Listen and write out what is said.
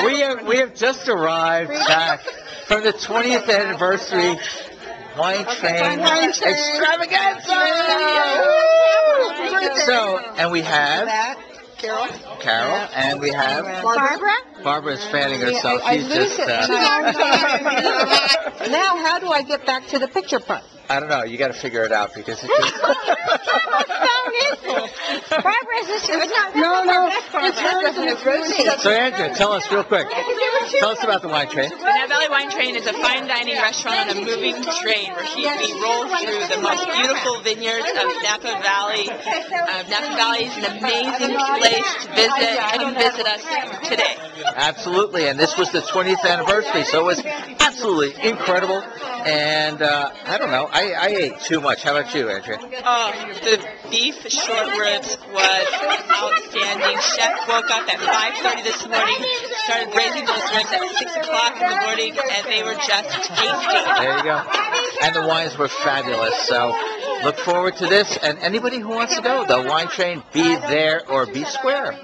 We have just arrived back from the 20th anniversary Wine Train Extravaganza. So, and we have Carol, and we have Barbara. Barbara's fanning herself. I She's lose just. it. Now, how do I get back to the picture part? I don't know. You got to figure it out because it's just. Barbara, is this your? No, it's hers. So Andrea, tell us real quick. Tell us about the Wine Train. The Napa Valley Wine Train is a fine dining restaurant on a moving train where we roll through the most beautiful vineyards of Napa Valley. Napa Valley is an amazing place to visit. Come visit us today. Absolutely, and this was the 20th anniversary, so it was absolutely incredible. And I don't know, I ate too much. How about you, Andrea? Oh, the beef short ribs was outstanding. Chef woke up at 5:30 this morning, started braising those ribs at 6 o'clock in the morning, and they were just tasty. There you go. And the wines were fabulous. So look forward to this. And anybody who wants to go, the Wine Train, be there or be square.